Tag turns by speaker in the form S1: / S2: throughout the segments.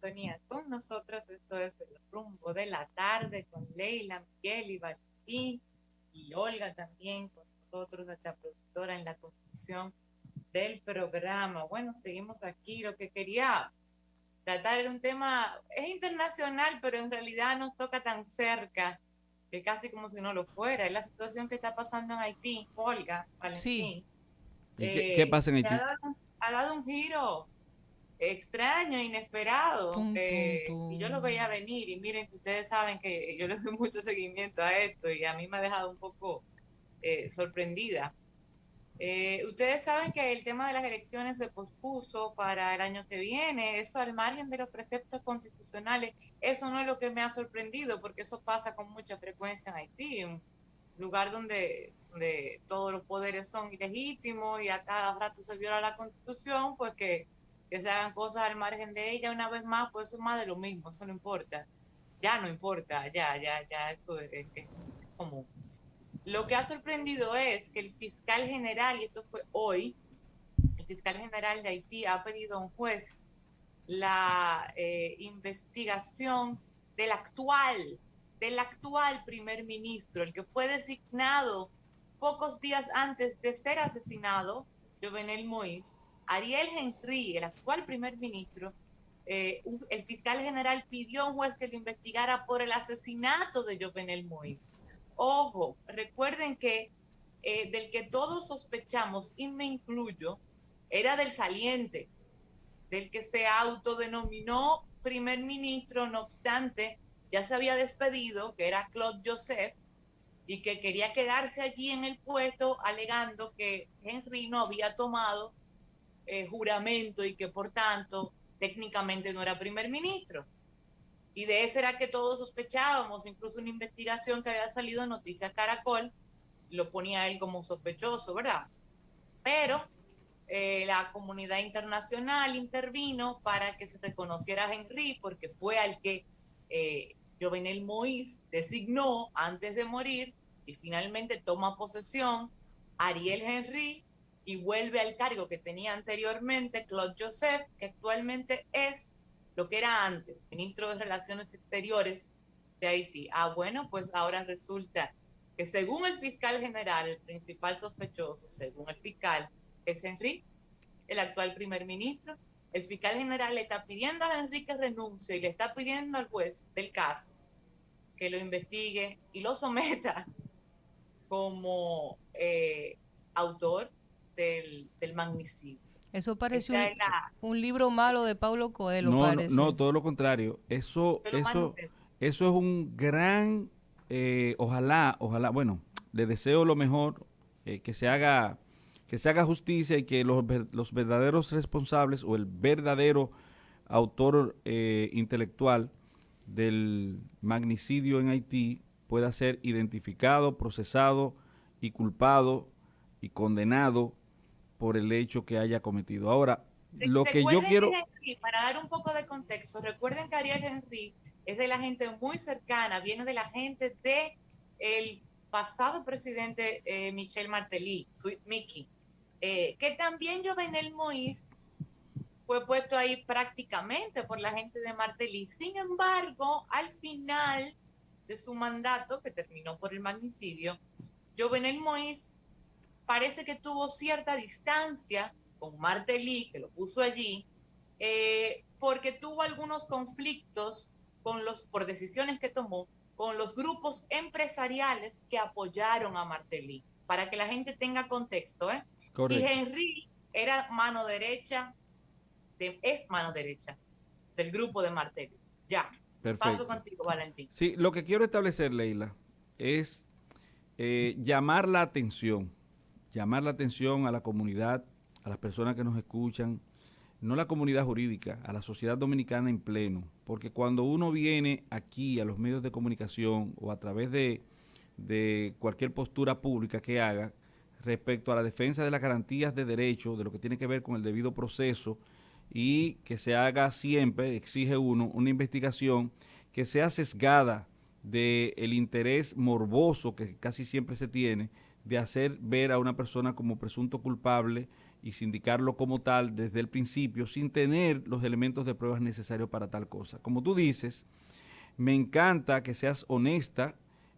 S1: sintonía con nosotros. Esto es El Rumbo de la Tarde con Leila, Miguel y Valentín y Olga también con nosotros, nuestra productora en la conducción del programa. Bueno, seguimos aquí. Lo que quería tratar era un tema, es internacional, pero en realidad nos toca tan cerca que casi como si no lo fuera. Es la situación que está pasando en Haití, Olga,
S2: Sí.
S1: Valentín.
S3: ¿Y qué pasa en
S1: Se ha
S3: Haití?
S1: dado, ha dado un giro extraño, inesperado,
S2: Tum, tum,
S1: y yo lo
S2: tum.
S1: veía venir, y miren que ustedes saben que yo le doy mucho seguimiento a esto y a mí me ha dejado un poco sorprendida. Ustedes saben que el tema de las elecciones se pospuso para el año que viene, eso al margen de los preceptos constitucionales, eso no es lo que me ha sorprendido, porque eso pasa con mucha frecuencia en Haití, un lugar donde todos los poderes son ilegítimos y a cada rato se viola la constitución, pues que se hagan cosas al margen de ella una vez más, pues eso es más de lo mismo, eso no importa, ya no importa, ya, eso es común. Lo que ha sorprendido es que el fiscal general, y esto fue hoy, el fiscal general de Haití ha pedido a un juez la investigación del actual, del actual primer ministro, el que fue designado pocos días antes de ser asesinado, Jovenel Moïse, Ariel Henry, el actual primer ministro. El fiscal general pidió a un juez que lo investigara por el asesinato de Jovenel Moïse. Ojo, recuerden que del que todos sospechamos, y me incluyo, era del saliente, del que se autodenominó primer ministro, no obstante, ya se había despedido, que era Claude Joseph, y que quería quedarse allí en el puesto alegando que Henry no había tomado juramento y que por tanto técnicamente no era primer ministro. Y de ese era que todos sospechábamos, incluso una investigación que había salido en Noticias Caracol lo ponía a él como sospechoso, ¿verdad? Pero la comunidad internacional intervino para que se reconociera a Henry, porque fue al que Jovenel Moïse designó antes de morir y finalmente toma posesión Ariel Henry y vuelve al cargo que tenía anteriormente Claude Joseph, que actualmente es lo que era antes, ministro de Relaciones Exteriores de Haití. Ah, bueno, pues ahora resulta que según el fiscal general, el principal sospechoso, según el fiscal, es Henry, el actual primer ministro. El fiscal general le está pidiendo a Henry que renuncie y le está pidiendo al juez del caso que lo investigue y lo someta como autor del magnicidio.
S2: Eso parece
S1: Esta es la,
S2: un libro malo de Paulo Coelho,
S3: No, no, no,
S2: parece.
S3: todo lo contrario.
S1: de lo más
S3: Eso es un gran, ojalá, bueno, le deseo lo mejor, que se haga justicia y que los verdaderos responsables o el verdadero autor intelectual del magnicidio en Haití pueda ser identificado, procesado y culpado y condenado por el hecho que haya cometido. Ahora, lo que yo
S1: Recuerden que
S3: quiero,
S1: Henry, para dar un poco de contexto, recuerden que Ariel Henry es de la gente muy cercana, viene de la gente de el pasado presidente Michel Martelly, Mickey, que también Jovenel Moïse fue puesto ahí prácticamente por la gente de Martelly. Sin embargo, al final de su mandato, que terminó por el magnicidio, Jovenel Moïse parece que tuvo cierta distancia con Martelly, que lo puso allí, porque tuvo algunos conflictos por decisiones que tomó con los grupos empresariales que apoyaron a Martelly, para que la gente tenga contexto, ¿eh? Y
S3: correcto,
S1: Henry era mano derecha, es mano derecha del grupo de Martelly. Ya, paso
S3: perfecto.
S1: contigo, Valentín.
S3: Sí, lo que quiero establecer, Leila, es llamar la atención a la comunidad, a las personas que nos escuchan, no la comunidad jurídica, a la sociedad dominicana en pleno, porque cuando uno viene aquí a los medios de comunicación o a través de cualquier postura pública que haga respecto a la defensa de las garantías de derechos, de lo que tiene que ver con el debido proceso y que se haga siempre, exige uno, una investigación que sea sesgada del interés morboso que casi siempre se tiene de hacer ver a una persona como presunto culpable y sindicarlo como tal desde el principio sin tener los elementos de pruebas necesarios para tal cosa. Como tú dices, me encanta que seas honesta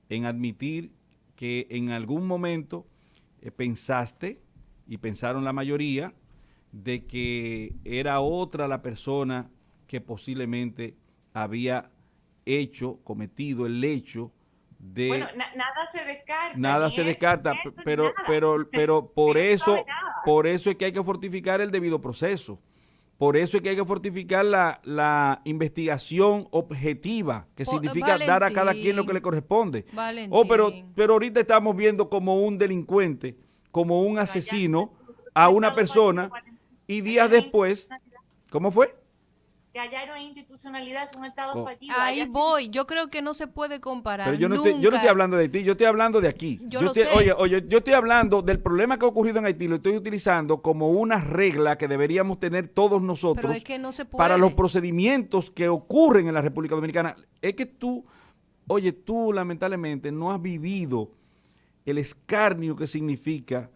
S3: en admitir que en algún momento pensaste, y pensaron la mayoría, de que era otra la persona que posiblemente había cometido el hecho de...
S1: Bueno, nada se descarta.
S3: Nada
S1: ni
S3: se
S1: eso,
S3: descarta,
S1: ni eso, ni
S3: pero,
S1: nada.
S3: pero por
S1: Ella no
S3: eso,
S1: sabe nada.
S3: por eso es que hay que fortificar el debido proceso. Por eso es que hay que fortificar la investigación objetiva, que significa dar a cada quien lo que le corresponde. Oh, pero ahorita estamos viendo como un delincuente, como un asesino a una persona, y días después, ¿cómo fue?
S1: Que allá no hay institucionalidad, es un Estado fallido.
S2: Ahí voy, yo creo que no se puede comparar.
S3: Pero yo no
S2: nunca.
S3: Estoy hablando de Haití, yo estoy hablando de aquí. Oye, yo estoy hablando del problema que ha ocurrido en Haití, lo estoy utilizando como una regla que deberíamos tener todos nosotros.
S2: Pero es que no se puede.
S3: Para los procedimientos que ocurren en la República Dominicana. Es que tú lamentablemente no has vivido el escarnio que significa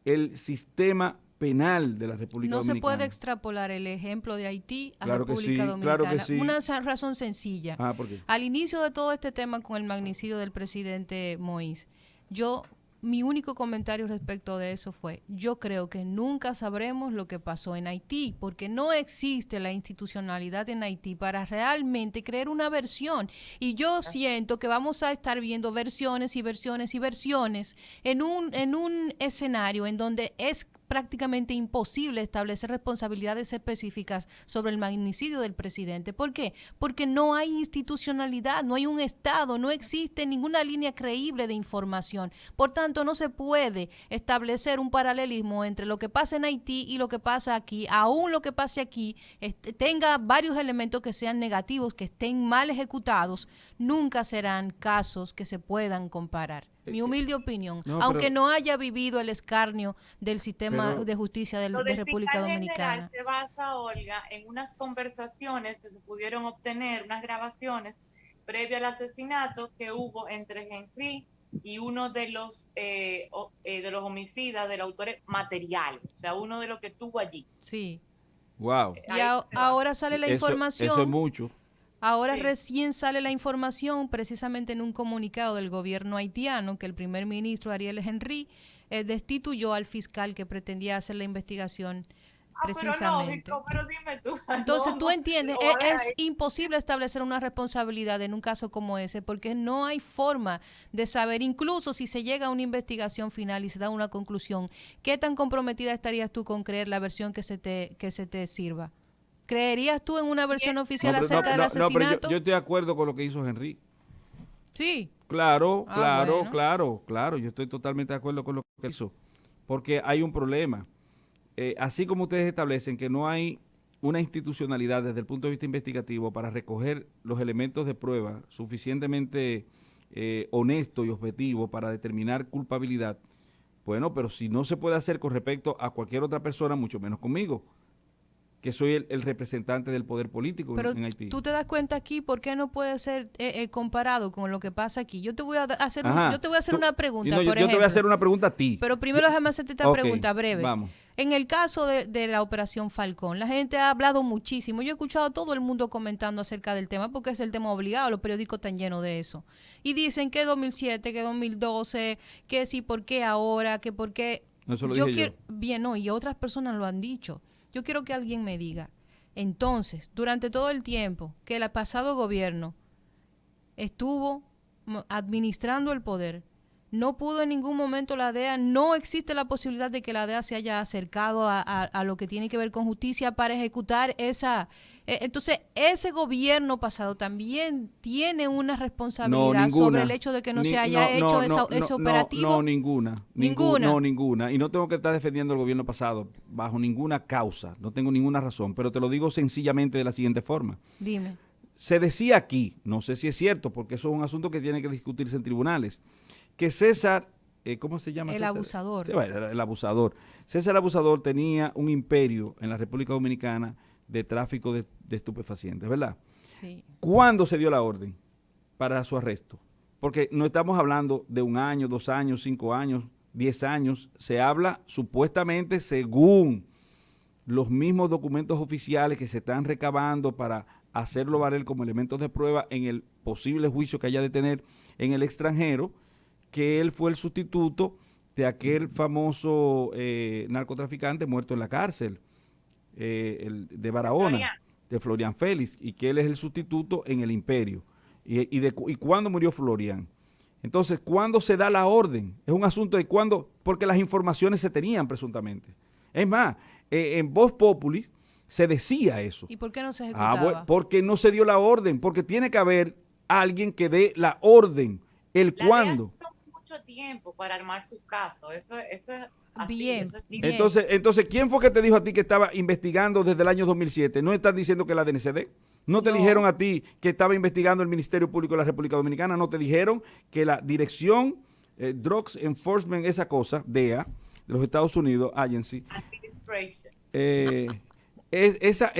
S3: el sistema penal de la República Dominicana.
S2: No se puede extrapolar el ejemplo de Haití a
S3: Claro
S2: República
S3: sí,
S2: Dominicana.
S3: claro que sí.
S2: Una razón sencilla.
S3: ¿Por qué?
S2: Al inicio de todo este tema con el magnicidio del presidente Moïse, mi único comentario respecto de eso fue, yo creo que nunca sabremos lo que pasó en Haití, porque no existe la institucionalidad en Haití para realmente crear una versión. Y yo siento que vamos a estar viendo versiones y versiones y versiones en un escenario en donde es prácticamente imposible establecer responsabilidades específicas sobre el magnicidio del presidente. ¿Por qué? Porque no hay institucionalidad, no hay un Estado, no existe ninguna línea creíble de información. Por tanto, no se puede establecer un paralelismo entre lo que pasa en Haití y lo que pasa aquí. Aún lo que pase aquí tenga varios elementos que sean negativos, que estén mal ejecutados, nunca serán casos que se puedan comparar. Mi humilde opinión, aunque no haya vivido el escarnio del sistema de justicia de República Dominicana.
S1: Se basa, Olga, en unas conversaciones que se pudieron obtener, unas grabaciones previo al asesinato que hubo entre Henry y uno de los homicidas, del autor material, o sea, uno de los que estuvo allí.
S2: Sí.
S3: Wow.
S2: Y ahora sale la información.
S3: Eso es mucho.
S2: Ahora recién sale la información, precisamente en un comunicado del gobierno haitiano, que el primer ministro Ariel Henry destituyó al fiscal que pretendía hacer la investigación precisamente.
S1: Pero dime tú.
S2: Entonces, tú entiendes, es imposible establecer una responsabilidad en un caso como ese, porque no hay forma de saber, incluso si se llega a una investigación final y se da una conclusión, ¿qué tan comprometida estarías tú con creer la versión que se te sirva? ¿Creerías tú en una versión oficial acerca del asesinato?
S3: No, pero yo estoy de acuerdo con lo que hizo Henry.
S2: Sí.
S3: Claro,
S2: bueno.
S3: claro. Yo estoy totalmente de acuerdo con lo que hizo. Porque hay un problema. Así como ustedes establecen que no hay una institucionalidad desde el punto de vista investigativo para recoger los elementos de prueba suficientemente honesto y objetivo para determinar culpabilidad, bueno, pero si no se puede hacer con respecto a cualquier otra persona, mucho menos conmigo, que soy el representante del poder político en Haití.
S2: Tú te das cuenta aquí por qué no puede ser comparado con lo que pasa aquí. Yo te voy a hacer, una pregunta,
S3: yo te voy a hacer una pregunta a ti.
S2: Pero primero déjame hacerte esta pregunta breve.
S3: Vamos.
S2: En el caso de la Operación Falcón, la gente ha hablado muchísimo. Yo he escuchado a todo el mundo comentando acerca del tema porque es el tema obligado. Los periódicos están llenos de eso. Y dicen que 2007, que 2012, que sí, ¿por qué ahora? Que por qué...
S3: Eso lo dije yo.
S2: Bien, no, y otras personas lo han dicho. Yo quiero que alguien me diga, entonces, durante todo el tiempo que el pasado gobierno estuvo administrando el poder, no pudo en ningún momento la DEA, no existe la posibilidad de que la DEA se haya acercado a lo que tiene que ver con justicia para ejecutar esa... Entonces, ese gobierno pasado también tiene una responsabilidad sobre el hecho de que no se haya hecho ese operativo.
S3: No, ninguna. No, ninguna. Y no tengo que estar defendiendo al gobierno pasado bajo ninguna causa. No tengo ninguna razón. Pero te lo digo sencillamente de la siguiente forma.
S2: Dime.
S3: Se decía aquí, no sé si es cierto, porque eso es un asunto que tiene que discutirse en tribunales, que César... ¿cómo se llama?
S2: El
S3: César?
S2: abusador.
S3: Sí, bueno, el abusador. César el abusador tenía un imperio en la República Dominicana de tráfico de estupefacientes, ¿verdad?
S2: Sí.
S3: ¿Cuándo se dio la orden para su arresto? Porque no estamos hablando de 1 año, 2 años, 5 años, 10 años. Se habla supuestamente, según los mismos documentos oficiales que se están recabando para hacerlo valer como elementos de prueba en el posible juicio que haya de tener en el extranjero, que él fue el sustituto de aquel famoso narcotraficante muerto en la cárcel, de Barahona, de Florian Félix, y que él es el sustituto en el imperio. ¿Y cuándo murió Florian? Entonces, ¿cuándo se da la orden? Es un asunto de cuándo, porque las informaciones se tenían presuntamente. Es más, en Voz Populi se decía eso.
S2: ¿Y por qué no se ejecutaba?
S3: Bueno, porque no se dio la orden, porque tiene que haber alguien que dé la orden, el cuándo.
S1: Mucho tiempo para armar sus casos, eso es así.
S2: Bien,
S1: eso es
S2: bien.
S3: Entonces, ¿quién fue que te dijo a ti que estaba investigando desde el año 2007? ¿No estás diciendo que la DNCD? ¿No te dijeron a ti que estaba investigando el Ministerio Público de la República Dominicana? ¿No te dijeron que la Dirección Drugs Enforcement, esa cosa, DEA, de los Estados Unidos, Agency, esa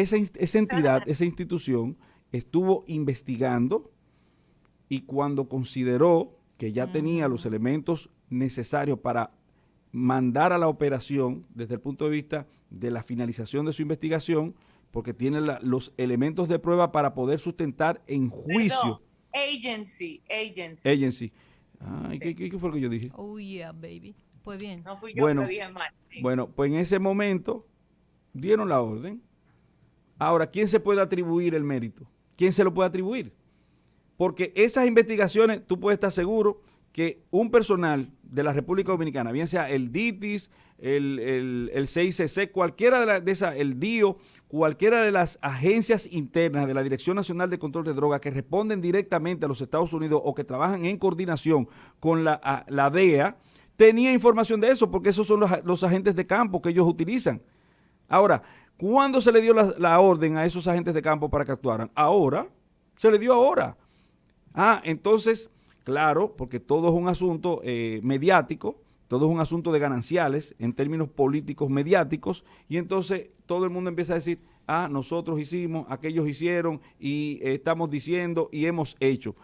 S3: entidad, esa institución, estuvo investigando y cuando consideró que ya tenía los elementos necesarios para mandar a la operación desde el punto de vista de la finalización de su investigación, porque tiene los elementos de prueba para poder sustentar en juicio.
S1: Perdón, agency.
S3: Ay, ¿qué fue lo que yo dije?
S2: Oh, yeah, baby. Pues bien.
S1: No fui yo, pero dije mal.
S3: Bueno, pues en ese momento dieron la orden. Ahora, ¿quién se puede atribuir el mérito? ¿Quién se lo puede atribuir? Porque esas investigaciones, tú puedes estar seguro que un personal de la República Dominicana, bien sea el DITIS, el CICC, cualquiera de esas, el DIO, cualquiera de las agencias internas de la Dirección Nacional de Control de Drogas que responden directamente a los Estados Unidos o que trabajan en coordinación con la DEA, tenía información de eso, porque esos son los agentes de campo que ellos utilizan. Ahora, ¿cuándo se le dio la orden a esos agentes de campo para que actuaran? Ahora, se le dio ahora. Entonces, claro, porque todo es un asunto mediático, todo es un asunto de gananciales en términos políticos mediáticos, y entonces todo el mundo empieza a decir, nosotros hicimos, aquellos hicieron, y estamos diciendo y hemos hecho.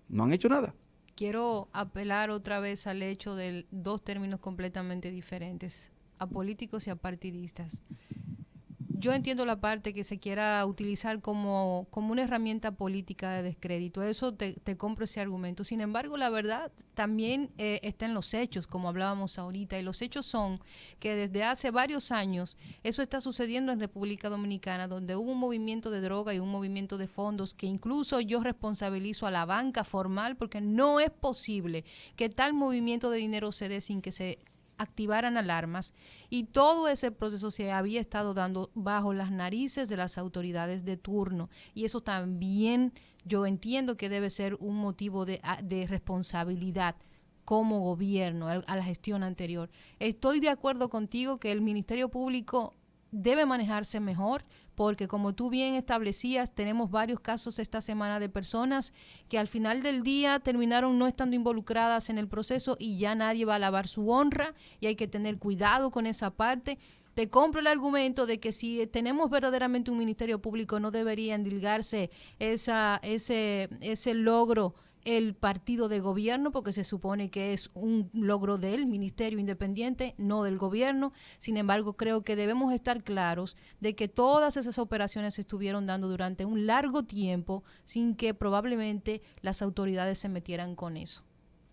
S3: No han hecho nada.
S2: Quiero apelar otra vez al hecho de dos términos completamente diferentes, a políticos y a partidistas. Yo entiendo la parte que se quiera utilizar como una herramienta política de descrédito. Eso te compro ese argumento. Sin embargo, la verdad también está en los hechos, como hablábamos ahorita. Y los hechos son que desde hace varios años eso está sucediendo en República Dominicana, donde hubo un movimiento de droga y un movimiento de fondos que incluso yo responsabilizo a la banca formal, porque no es posible que tal movimiento de dinero se dé sin que se activaran alarmas, y todo ese proceso se había estado dando bajo las narices de las autoridades de turno, y eso también yo entiendo que debe ser un motivo de responsabilidad como gobierno a la gestión anterior. Estoy de acuerdo contigo que el Ministerio Público debe manejarse mejor, porque como tú bien establecías, tenemos varios casos esta semana de personas que al final del día terminaron no estando involucradas en el proceso y ya nadie va a lavar su honra, y hay que tener cuidado con esa parte. Te compro el argumento de que si tenemos verdaderamente un Ministerio Público no debería endilgarse ese logro el partido de gobierno, porque se supone que es un logro del Ministerio Independiente, no del gobierno. Sin embargo, creo que debemos estar claros de que todas esas operaciones se estuvieron dando durante un largo tiempo sin que probablemente las autoridades se metieran con eso.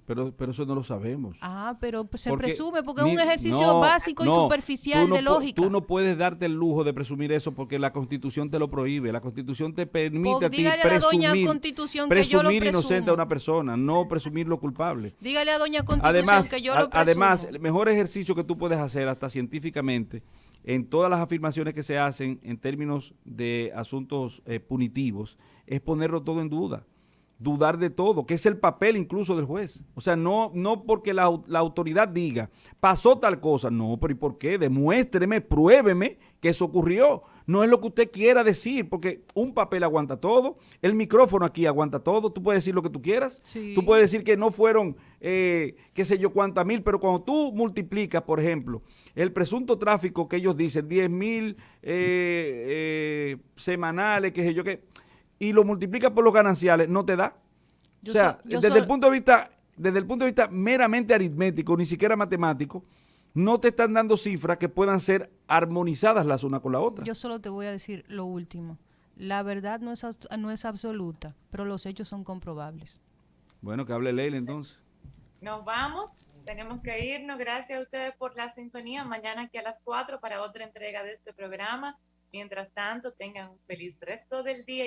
S3: Pero eso no lo sabemos.
S2: Pero se presume, porque es un ejercicio básico y superficial de lógica.
S3: Tú no puedes darte el lujo de presumir eso, porque la Constitución te lo prohíbe. La Constitución te permite a ti presumir inocente a una persona, no presumir lo culpable.
S2: Dígale a doña Constitución que yo lo presumo.
S3: Además, el mejor ejercicio que tú puedes hacer, hasta científicamente, en todas las afirmaciones que se hacen en términos de asuntos punitivos, es ponerlo todo en duda. Dudar de todo, que es el papel incluso del juez. O sea, no porque la autoridad diga, pasó tal cosa. No, pero ¿y por qué? Demuéstreme, pruébeme que eso ocurrió. No es lo que usted quiera decir, porque un papel aguanta todo, el micrófono aquí aguanta todo, tú puedes decir lo que tú quieras.
S2: Sí.
S3: Tú puedes decir que no fueron, qué sé yo, cuántas mil, pero cuando tú multiplicas, por ejemplo, el presunto tráfico que ellos dicen, 10,000 semanales, qué sé yo, qué, y lo multiplica por los gananciales, no te da. Desde el punto de vista desde el punto de vista meramente aritmético, ni siquiera matemático, no te están dando cifras que puedan ser armonizadas las una con la otra.
S2: Yo solo te voy a decir lo último. La verdad no es absoluta, pero los hechos son comprobables.
S3: Bueno, que hable Leila entonces.
S1: Nos vamos, tenemos que irnos. Gracias a ustedes por la sintonía. Mañana aquí a las 4 para otra entrega de este programa. Mientras tanto, tengan un feliz resto del día.